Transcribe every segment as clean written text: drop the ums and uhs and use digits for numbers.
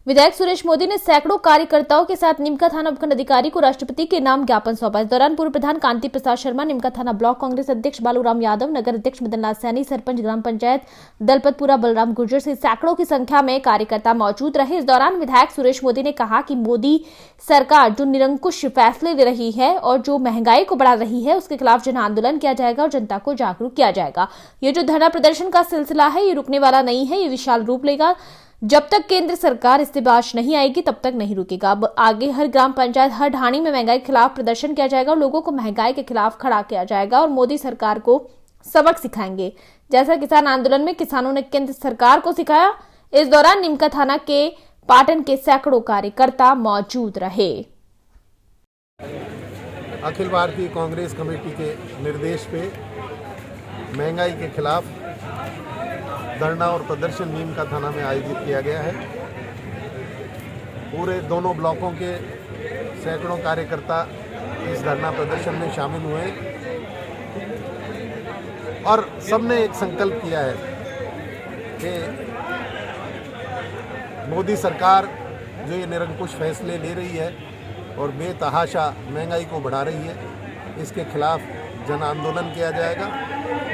विधायक सुरेश मोदी ने सैकड़ों कार्यकर्ताओं के साथ निमका थाना उपखंड अधिकारी को राष्ट्रपति के नाम ज्ञापन सौंपा। इस दौरान पूर्व प्रधान कांति प्रसाद शर्मा, निमका थाना ब्लॉक कांग्रेस अध्यक्ष बालूराम यादव, नगर अध्यक्ष मदन लाल सैनी, सरपंच ग्राम पंचायत दलपतपुरा बलराम गुर्जर से सैकड़ों की संख्या में कार्यकर्ता मौजूद रहे। इस दौरान विधायक सुरेश मोदी ने कहा कि मोदी सरकार जो निरंकुश फैसले ले रही है और जो महंगाई को बढ़ा रही है, उसके खिलाफ जन आंदोलन किया जाएगा और जनता को जागरूक किया जाएगा। ये जो धरना प्रदर्शन का सिलसिला है, ये रुकने वाला नहीं है, ये विशाल रूप लेगा। जब तक केंद्र सरकार इससे बाज नहीं आएगी तब तक नहीं रुकेगा। अब आगे हर ग्राम पंचायत, हर ढाणी में महंगाई के खिलाफ प्रदर्शन किया जाएगा और लोगों को महंगाई के खिलाफ खड़ा किया जाएगा और मोदी सरकार को सबक सिखाएंगे, जैसा किसान आंदोलन में किसानों ने केंद्र सरकार को सिखाया। इस दौरान निमका थाना के पाटन के सैकड़ों कार्यकर्ता मौजूद रहे। अखिल भारतीय कांग्रेस कमेटी के निर्देश पे महंगाई के खिलाफ धरना और प्रदर्शन निमका थाना में आयोजित किया गया है। पूरे दोनों ब्लॉकों के सैकड़ों कार्यकर्ता इस धरना प्रदर्शन में शामिल हुए और सबने एक संकल्प किया है कि मोदी सरकार जो ये निरंकुश फैसले ले रही है और बेतहाशा महंगाई को बढ़ा रही है, इसके खिलाफ जन आंदोलन किया जाएगा,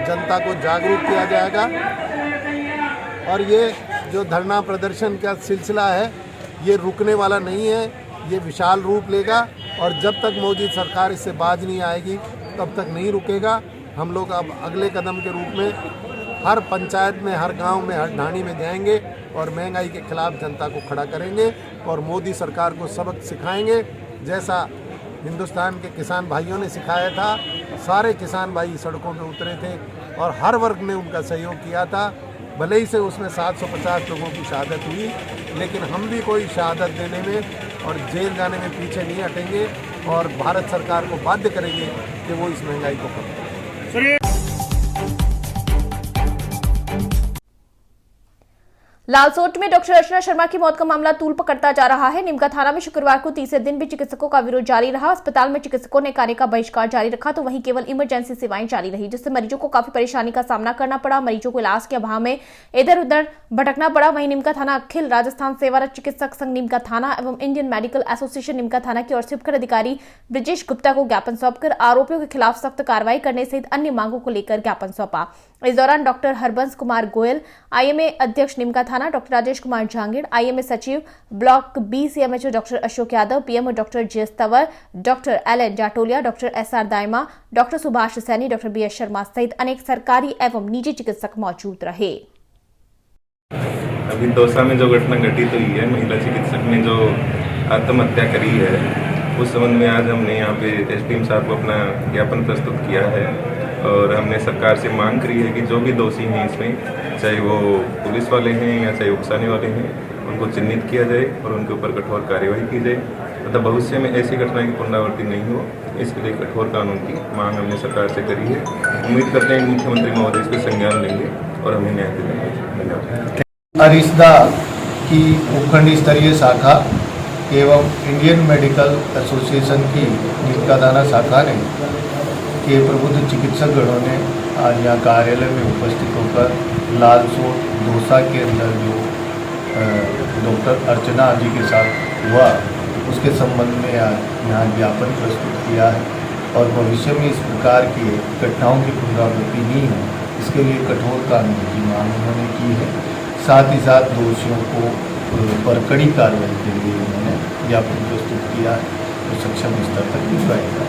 जनता को जागरूक किया जाएगा। और ये जो धरना प्रदर्शन का सिलसिला है, ये रुकने वाला नहीं है, ये विशाल रूप लेगा और जब तक मोदी सरकार इससे बाज नहीं आएगी तब तक नहीं रुकेगा। हम लोग अब अगले कदम के रूप में हर पंचायत में, हर गांव में, हर ढाणी में जाएंगे और महंगाई के खिलाफ जनता को खड़ा करेंगे और मोदी सरकार को सबक सिखाएंगे, जैसा हिंदुस्तान के किसान भाइयों ने सिखाया था। सारे किसान भाई सड़कों पर उतरे थे और हर वर्ग ने उनका सहयोग किया था। भले ही से उसमें 750 लोगों की शहादत हुई, लेकिन हम भी कोई शहादत देने में और जेल जाने में पीछे नहीं हटेंगे और भारत सरकार को बाध्य करेंगे कि वो इस महंगाई को कम करे। लालसोट में डॉक्टर अर्चना शर्मा की मौत का मामला तूल पकड़ता जा रहा है। निमका थाना में शुक्रवार को तीसरे दिन भी चिकित्सकों का विरोध जारी रहा। अस्पताल में चिकित्सकों ने कार्य का बहिष्कार जारी रखा तो वहीं केवल इमरजेंसी सेवाएं जारी रही, जिससे मरीजों को काफी परेशानी का सामना करना पड़ा। मरीजों को इलाज के अभाव में इधर उधर भटकना पड़ा। वहीं निमका थाना अखिल राजस्थान सेवारत चिकित्सक संघ निमका थाना एवं इंडियन मेडिकल एसोसिएशन निमका थाना की ओर से उपखंड अधिकारी ब्रजेश गुप्ता को ज्ञापन सौंपकर आरोपियों के खिलाफ सख्त कार्रवाई करने सहित अन्य मांगों को लेकर ज्ञापन सौंपा। इस दौरान डॉक्टर हरबंस कुमार गोयल, आईएमए अध्यक्ष निमका थाना, डॉक्टर राजेश कुमार जहांगीर, आईएमए सचिव block B CMHO doctor Ashok Yadav, PMO doctor JS Tanwar, doctor LN Jatoliya, doctor SR Dayma, doctor Subhash Saini, doctor BS Sharma सहित अनेक सरकारी एवं निजी चिकित्सक मौजूद रहे। अभी दौसा में जो घटना घटित हुई है, महिला चिकित्सक ने जो आत्महत्या करी है, उस संबंध में आज हमने यहाँ पे एसडीएम साहब को अपना ज्ञापन प्रस्तुत किया है और हमने सरकार से मांग करी है कि जो भी दोषी हैं इसमें, चाहे वो पुलिस वाले हैं या चाहे उकसाने वाले हैं, उनको चिन्हित किया जाए और उनके ऊपर कठोर कार्यवाही की जाए तथा भविष्य में ऐसी घटना की पुनरावृत्ति नहीं हो, इसके लिए कठोर कानून की मांग हमने सरकार से करी है। उम्मीद करते हैं कि मुख्यमंत्री महोदय इसको संज्ञान लेंगे और हमें न्याय दिलाएंगे। धन्यवाद। अरिस्दा की उपखंड स्तरीय शाखा एवं इंडियन मेडिकल एसोसिएशन की निमका थाना शाखा ने के प्रबुद्ध चिकित्सक गणों ने आज यहाँ कार्यालय में उपस्थित होकर लालसोट दौसा के अंदर जो डॉक्टर अर्चना जी के साथ हुआ, उसके संबंध में यहाँ ज्ञापन प्रस्तुत किया है और भविष्य में इस प्रकार की घटनाओं की पुनरावृत्ति नहीं हो, इसके लिए कठोर कानून की मांग उन्होंने की है। साथ ही साथ दोषियों को पर कड़ी कार्रवाई के लिए उन्होंने ज्ञापन प्रस्तुत किया तो सक्षम स्तर तक भिजवाएगा।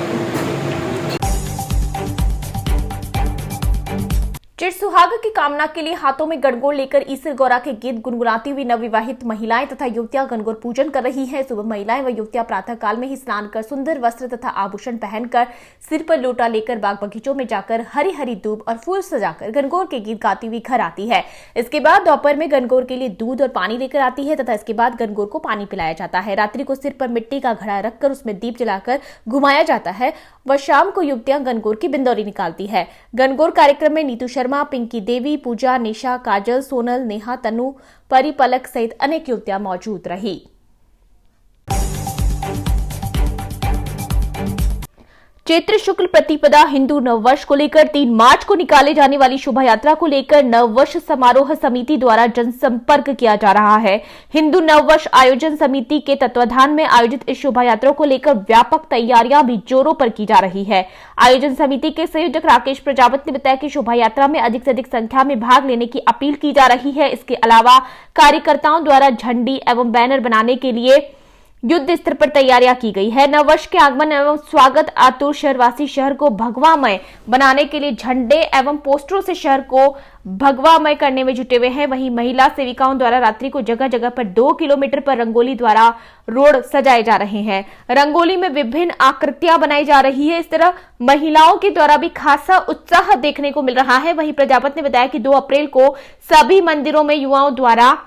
चिर सुहाग की कामना के लिए हाथों में गणगौर लेकर ईसर गौरा के गीत गुनगुनाती हुई नवविवाहित महिलाएं तथा युवतियां गणगौर पूजन कर रही हैं। सुबह महिलाएं व युवतियां प्रातः काल में ही स्नान कर सुंदर वस्त्र तथा आभूषण पहनकर सिर पर लोटा लेकर बाग बगीचों में जाकर हरी हरी दूब और फूल सजाकर गणगौर के गीत गाती हुई घर आती है। इसके बाद दोपहर में गणगौर के लिए दूध और पानी लेकर आती है तथा इसके बाद गणगौर को पानी पिलाया जाता है। रात्रि को सिर पर मिट्टी का घड़ा रखकर उसमें दीप जलाकर घुमाया जाता है व शाम को युवतियां गणगौर की बिंदौरी निकालती है। गणगौर कार्यक्रम में नीतू शर्मा, पिंकी देवी, पूजा, निशा, काजल, सोनल, नेहा, तनु, परी, पलक सहित अनेक युवतियां मौजूद रही। चैत्र शुक्ल प्रतिपदा हिंदू नववर्ष को लेकर 3 मार्च को निकाले जाने वाली शोभा यात्रा को लेकर नववर्ष समारोह समिति द्वारा जनसंपर्क किया जा रहा है। हिंदू नववर्ष आयोजन समिति के तत्वाधान में आयोजित इस शोभा यात्रा को लेकर व्यापक तैयारियां भी जोरों पर की जा रही है। आयोजन समिति के संयोजक राकेश प्रजापति ने बताया कि शोभा यात्रा में अधिक से अधिक संख्या में भाग लेने की अपील की जा रही है। इसके अलावा कार्यकर्ताओं द्वारा झंडी एवं बैनर बनाने के लिए युद्ध स्तर पर तैयारियां की गई है। नववर्ष के आगमन एवं स्वागत आतुर शहरवासी शहर को भगवामय बनाने के लिए झंडे एवं पोस्टरों से शहर को भगवामय करने में जुटे हुए हैं। वहीं महिला सेविकाओं द्वारा रात्रि को जगह जगह पर 2 किलोमीटर पर रंगोली द्वारा रोड सजाए जा रहे हैं। रंगोली में विभिन्न आकृतियां बनाई जा रही है। इस तरह महिलाओं के द्वारा भी खासा उत्साह देखने को मिल रहा है। वहीं प्रजापति ने बताया कि 2 अप्रैल को सभी मंदिरों में युवाओं द्वारा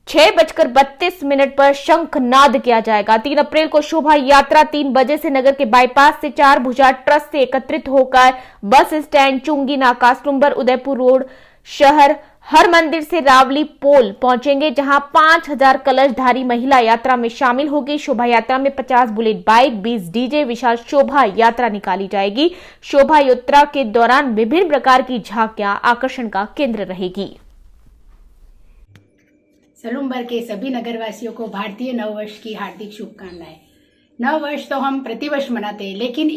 6:32 पर शंखनाद किया जाएगा। 3 अप्रैल को शोभा यात्रा 3 बजे से नगर के बाईपास से 4 भुजा ट्रस्ट से एकत्रित होकर बस स्टैंड, चुंगी नाका, स्टुम्बर, उदयपुर रोड, शहर हर मंदिर से रावली पोल पहुंचेंगे, जहां 5000 कलशधारी महिला यात्रा में शामिल होगी। शोभा यात्रा में 50 बुलेट बाइक, 20 डीजे, विशाल शोभा यात्रा निकाली जाएगी। शोभा यात्रा के दौरान विभिन्न प्रकार की झांकियां आकर्षण का केंद्र रहेगी। सलूमबर के सभी नगरवासियों को भारतीय नववर्ष की हार्दिक शुभकामनाएं। नववर्ष तो हम प्रतिवर्ष मनाते हैं, लेकिन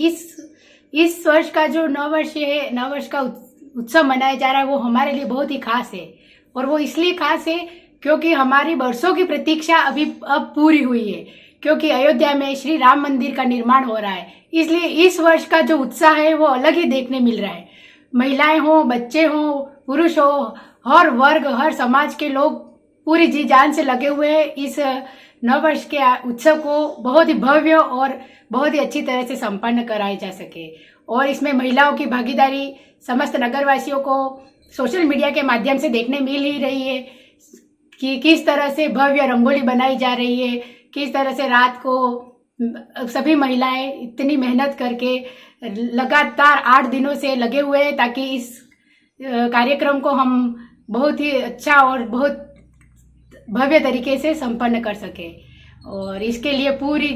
इस वर्ष का जो नववर्ष है, नववर्ष का उत्सव मनाया जा रहा है, वो हमारे लिए बहुत ही खास है। और वो इसलिए खास है क्योंकि हमारी वर्षों की प्रतीक्षा अब पूरी हुई है, क्योंकि अयोध्या में श्री राम मंदिर का निर्माण हो रहा है। इसलिए इस वर्ष का जो उत्साह है वो अलग ही देखने मिल रहा है। महिलाएं हो, बच्चे हो, पुरुष हो, हर वर्ग, हर समाज के लोग पूरी जी जान से लगे हुए हैं। इस नववर्ष के उत्सव को बहुत ही भव्य और बहुत ही अच्छी तरह से संपन्न कराया जा सके। और इसमें महिलाओं की भागीदारी समस्त नगरवासियों को सोशल मीडिया के माध्यम से देखने मिल ही रही है कि किस तरह से भव्य रंगोली बनाई जा रही है, किस तरह से रात को सभी महिलाएं इतनी मेहनत करके लगातार 8 दिनों से लगे हुए हैं, ताकि इस कार्यक्रम को हम बहुत ही अच्छा और बहुत भव्य तरीके से संपन्न कर सके। और इसके लिए पूरी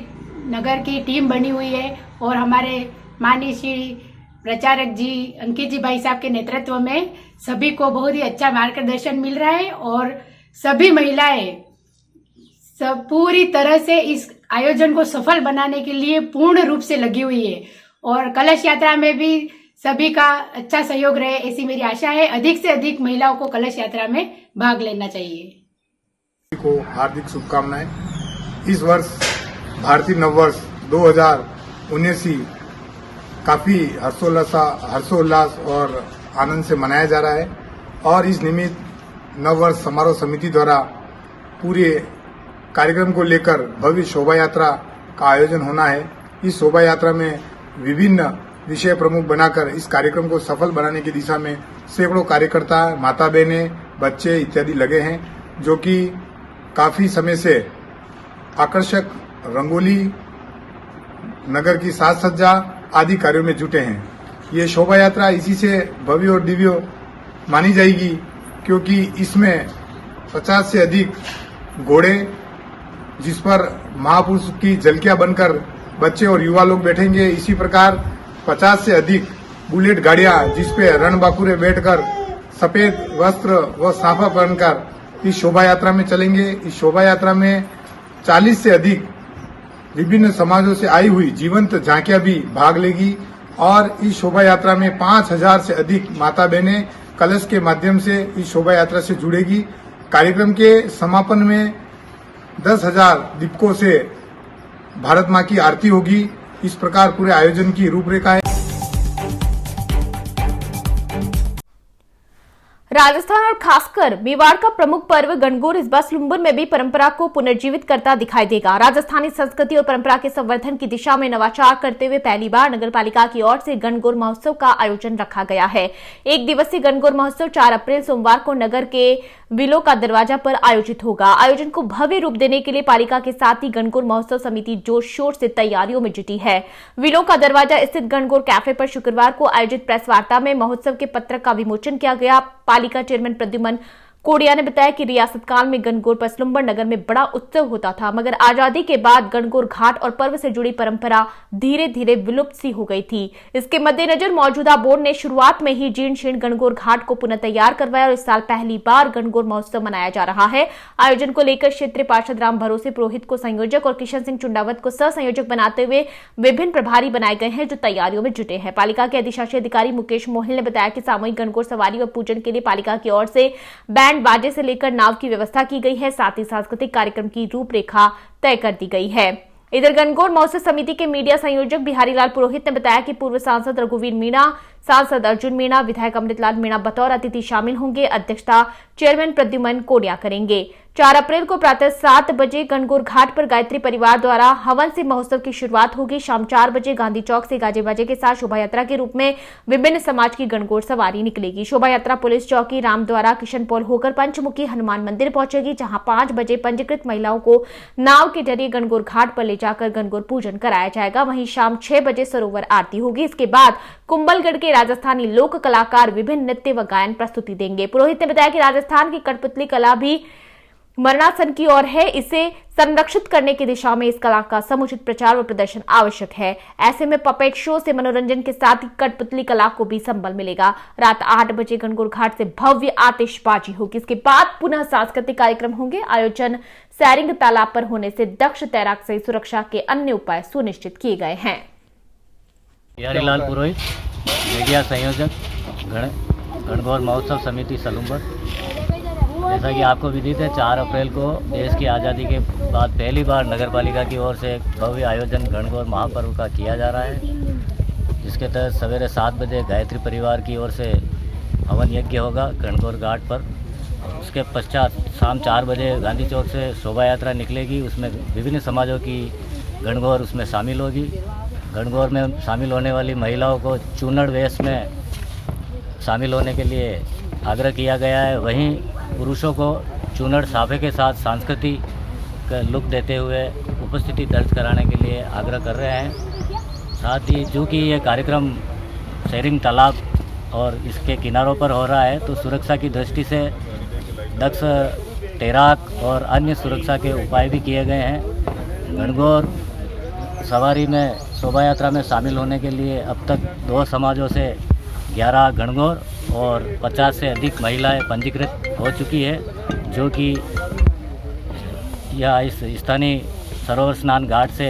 नगर की टीम बनी हुई है और हमारे माननीय श्री प्रचारक जी अंकित जी भाई साहब के नेतृत्व में सभी को बहुत ही अच्छा मार्गदर्शन मिल रहा है। और सभी महिलाएं सब पूरी तरह से इस आयोजन को सफल बनाने के लिए पूर्ण रूप से लगी हुई है। और कलश यात्रा में भी सभी का अच्छा सहयोग रहे, ऐसी मेरी आशा है। अधिक से अधिक महिलाओं को कलश यात्रा में भाग लेना चाहिए। को हार्दिक शुभकामनाएं। इस वर्ष भारतीय नववर्ष 2019 काफी हर्षोल्लास और आनंद से मनाया जा रहा है। और इस निमित्त नववर्ष समारोह समिति द्वारा पूरे कार्यक्रम को लेकर भव्य शोभा यात्रा का आयोजन होना है। इस शोभा यात्रा में विभिन्न विषय प्रमुख बनाकर इस कार्यक्रम को सफल बनाने की दिशा में सैकड़ों कार्यकर्ता, माता बहनें, बच्चे इत्यादि लगे हैं, जो कि काफी समय से आकर्षक रंगोली, नगर की साज सज्जा आदि कार्यों में जुटे हैं। ये शोभा यात्रा इसी से भव्य और दिव्य मानी जाएगी, क्योंकि इसमें 50 से अधिक घोड़े, जिस पर महापुरुष की झलकियां बनकर बच्चे और युवा लोग बैठेंगे। इसी प्रकार 50 से अधिक बुलेट गाड़ियां, जिसपे रणबांकुरे बैठकर सफेद वस्त्र व साफा पहनकर इस शोभा यात्रा में चलेंगे। इस शोभा यात्रा में 40 से अधिक विभिन्न समाजों से आई हुई जीवंत झांकियां भी भाग लेगी। और इस शोभा यात्रा में 5000 से अधिक माता बहनें कलश के माध्यम से इस शोभा यात्रा से जुड़ेगी। कार्यक्रम के समापन में 10,000 दीपकों से भारत माँ की आरती होगी। इस प्रकार पूरे आयोजन की रूपरेखा है। राजस्थान और खासकर मेवाड़ का प्रमुख पर्व गणगौर इस बार सलूमबर में भी परंपरा को पुनर्जीवित करता दिखाई देगा। राजस्थानी संस्कृति और परंपरा के संवर्धन की दिशा में नवाचार करते हुए पहली बार नगरपालिका की ओर से गणगौर महोत्सव का आयोजन रखा गया है। 1 दिवसीय गणगौर महोत्सव 4 अप्रैल सोमवार को नगर के विलो का दरवाजा पर आयोजित होगा। आयोजन को भव्य रूप देने के लिए पालिका के साथ ही गणगौर महोत्सव समिति जोर शोर से तैयारियों में जुटी है। विलो का दरवाजा स्थित गणगौर कैफे पर शुक्रवार को आयोजित प्रेस वार्ता में महोत्सव के पत्रक का विमोचन किया गया। पालिका चेयरमैन प्रद्युमन कोडिया ने बताया कि रियासत काल में गणगौर पर स्लुम्बर नगर में बड़ा उत्सव होता था, मगर आजादी के बाद गणगौर घाट और पर्व से जुड़ी परंपरा धीरे धीरे विलुप्त सी हो गई थी। इसके मद्देनजर मौजूदा बोर्ड ने शुरुआत में ही जीर्ण शीर्ण गणगौर घाट को पुनः तैयार करवाया और इस साल पहली बार गणगौर महोत्सव मनाया जा रहा है। आयोजन को लेकर क्षेत्रीय पार्षद राम भरोसे पुरोहित को संयोजक और किशन सिंह चुंडावत को सह संयोजक बनाते हुए विभिन्न प्रभारी बनाए गए हैं, जो तैयारियों में जुटे हैं। पालिका के अधिशासी अधिकारी मुकेश मोहिल ने बताया कि सामूहिक गणगौर सवारी और पूजन के लिए पालिका की ओर से बैंड बाजे से लेकर नाव की व्यवस्था की गई है। साथ ही सांस्कृतिक कार्यक्रम की रूपरेखा तय कर दी गई है। इधर गणगौर महोत्सव समिति के मीडिया संयोजक बिहारी लाल पुरोहित ने बताया कि पूर्व सांसद रघुवीर मीणा, सांसद अर्जुन मीणा, विधायक अमृतलाल मीणा बतौर अतिथि शामिल होंगे। अध्यक्षता चेयरमैन प्रद्युमन कोडिया करेंगे। 4 अप्रैल को प्रातः 7 बजे गणगौर घाट पर गायत्री परिवार द्वारा हवन से महोत्सव की शुरुआत होगी। शाम 4 बजे गांधी चौक से गाजे बाजे के साथ शोभा यात्रा के रूप में विभिन्न समाज की गणगौर सवारी निकलेगी। शोभा यात्रा पुलिस चौकी राम द्वारा किशन पोल होकर पंचमुखी हनुमान मंदिर पहुंचेगी, जहां 5 बजे पंजीकृत महिलाओं को नाव के जरिए गणगौर घाट पर ले जाकर गणगौर पूजन कराया जाएगा। वहीं शाम 6 बजे सरोवर आरती होगी। इसके बाद कुंभलगढ़ के राजस्थानी लोक कलाकार विभिन्न नृत्य व गायन प्रस्तुति देंगे। पुरोहित ने बताया कि राजस्थान की कठपुतली कला भी मरणासन की ओर है। इसे संरक्षित करने की दिशा में इस कला का समुचित प्रचार और प्रदर्शन आवश्यक है। ऐसे में पपेट शो से मनोरंजन के साथ ही कठपुतली कला को भी संबल मिलेगा। रात 8 बजे गणगौर घाट से भव्य आतिशबाजी होगी। इसके बाद पुनः सांस्कृतिक कार्यक्रम होंगे। आयोजन सैरिंग तालाब पर होने से दक्ष तैराक सहित सुरक्षा के अन्य उपाय सुनिश्चित किए गए हैं। बिहारी लाल पुरोहित, मीडिया संयोजक, गणगौर महोत्सव समिति सलूम्बर। जैसा कि आपको विदित है, 4 अप्रैल को देश की आज़ादी के बाद पहली बार नगरपालिका की ओर से भव्य आयोजन गणगौर महापर्व का किया जा रहा है, जिसके तहत सवेरे 7 बजे गायत्री परिवार की ओर से हवन यज्ञ होगा गणगौर घाट पर। उसके पश्चात शाम 4 बजे गांधी चौक से शोभा यात्रा निकलेगी। उसमें विभिन्न समाजों की गणगौर उसमें शामिल होगी। गणगौर में शामिल होने वाली महिलाओं को चूनड़ वेश में शामिल होने के लिए आग्रह किया गया है। वहीं पुरुषों को चूनड़ साफे के साथ सांस्कृतिक लुक देते हुए उपस्थिति दर्ज कराने के लिए आग्रह कर रहे हैं। साथ ही जो कि ये कार्यक्रम सैरिंग तालाब और इसके किनारों पर हो रहा है, तो सुरक्षा की दृष्टि से दक्ष तैराक और अन्य सुरक्षा के उपाय भी किए गए हैं। गणगौर सवारी में शोभा यात्रा में शामिल होने के लिए अब तक 2 समाजों से 11 गणगौर और 50 से अधिक महिलाएं पंजीकृत हो चुकी है, जो कि यह इस स्थानीय सरोवर स्नान घाट से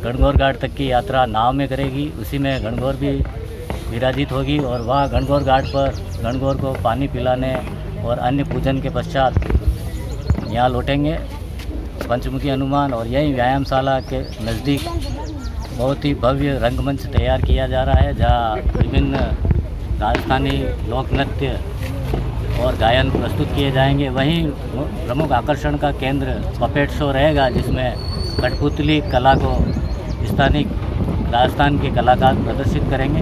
गणगौर घाट तक की यात्रा नाव में करेगी। उसी में गणगौर भी विराजित होगी और वहाँ गणगौर घाट पर गणगौर को पानी पिलाने और अन्य पूजन के पश्चात यहाँ लौटेंगे पंचमुखी हनुमान। और यही व्यायामशाला के नज़दीक बहुत ही भव्य रंगमंच तैयार किया जा रहा है, जहाँ विभिन्न राजस्थानी लोक नृत्य और गायन प्रस्तुत किए जाएंगे। वहीं प्रमुख आकर्षण का केंद्र पपेट शो रहेगा, जिसमें कठपुतली कला को स्थानीय राजस्थान के कलाकार प्रदर्शित करेंगे।